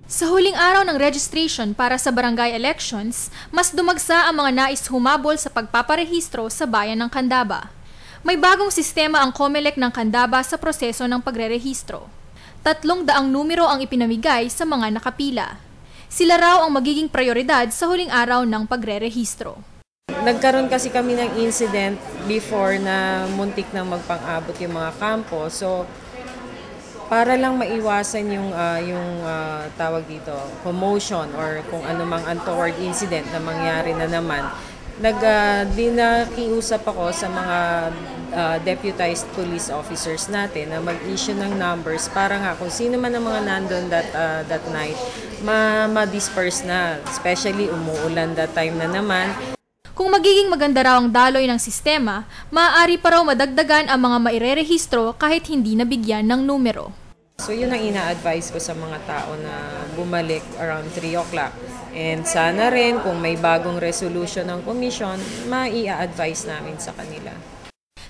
Sa huling araw ng registration para sa barangay elections, mas dumagsa ang mga nais humabol sa pagpaparehistro sa bayan ng Candaba. May bagong sistema ang COMELEC ng Candaba sa proseso ng pagrerehistro. 300 numero ang ipinamigay sa mga nakapila. Sila raw ang magiging prioridad sa huling araw ng pagrerehistro. Nagkaroon kasi kami ng incident before na muntik nang magpang-abot yung mga kampo. So, para lang maiwasan yung tawag dito, commotion or kung anumang untoward incident na mangyari na naman, nakiusap ako sa mga deputized police officers natin na mag-issue ng numbers para nga kung sino man ang mga nandun that night, ma-disperse na, especially umuulan that time na naman. Kung magiging maganda raw ang daloy ng sistema, maaari pa raw madagdagan ang mga mairerehistro kahit hindi nabigyan ng numero. So yun ang ina-advise ko sa mga tao na bumalik around 3 o'clock. And sana rin kung may bagong resolution ng komisyon, mai-advise namin sa kanila.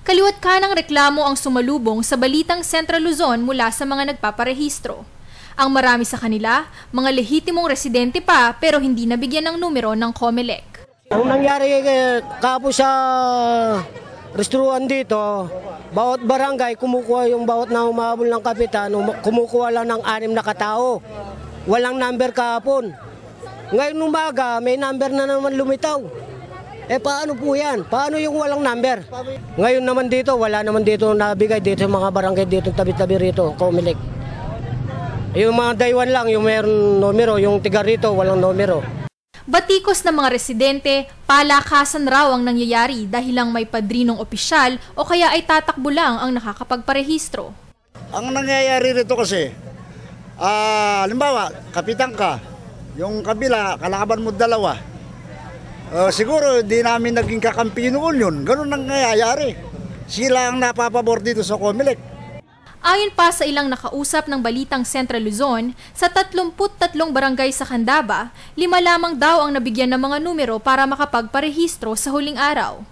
Kaliwat kanang reklamo ang sumalubong sa Balitang Central Luzon mula sa mga nagpaparehistro. Ang marami sa kanila, mga lehitimong residente pa pero hindi nabigyan ng numero ng COMELEC. Ang nangyari kapo sa restoran dito, bawat barangay kumukuha yung bawat na humahabol ng kapitan, kumukuha lang ng 6 na katao. Walang number kahapon. Ngayon umaga, may number na naman lumitaw. Paano po yan? Paano yung walang number? Ngayon naman dito, wala naman dito nabigay dito mga barangay dito, tabi-tabi rito, COMELEC. Yung mga daywan lang, yung mayroong numero, yung tiga rito, walang numero. Batikos ng mga residente, palakasan raw ang nangyayari dahil lang may padrinong opisyal o kaya ay tatakbo lang ang nakakapagparehistro. Ang nangyayari rito kasi, halimbawa, kapitan ka, yung kabila, kalaban mo 2. Siguro di namin naging kakampi noon yun. Ganun ang nangyayari. Sila ang napapabor dito sa COMELEC. Ayon pa sa ilang nakausap ng Balitang Central Luzon, sa 33 barangay sa Candaba, 5 lamang daw ang nabigyan ng mga numero para makapagparehistro sa huling araw.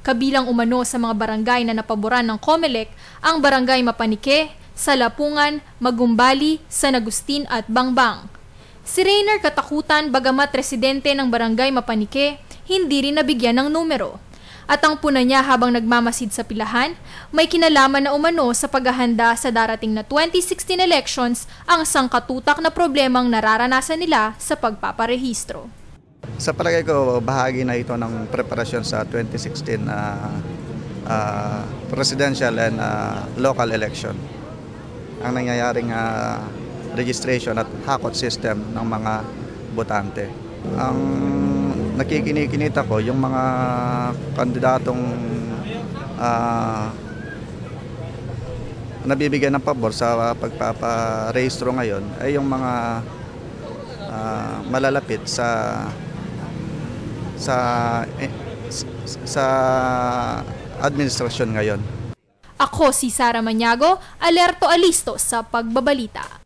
Kabilang umano sa mga barangay na napaboran ng COMELEC ang Barangay Mapanike, Salapungan, Magumbali, San Agustin at Bangbang. Si Rainer katakutan bagamat residente ng Barangay Mapanike, hindi rin nabigyan ng numero. At ang puna niya habang nagmamasid sa pilahan, may kinalaman na umano sa paghahanda sa darating na 2016 elections ang sangkatutak na problemang nararanasan nila sa pagpaparehistro. Sa palagay ko, bahagi na ito ng preparasyon sa 2016 presidential and local election. Ang nangyayaring registration at hakot system ng mga botante. Ang nakikinikita ko yung mga kandidatong nabibigyan ng pabor sa pagpaparehistro ngayon ay yung mga malalapit sa administrasyon ngayon. Ako si Sara Maniago, alerto alisto sa pagbabalita.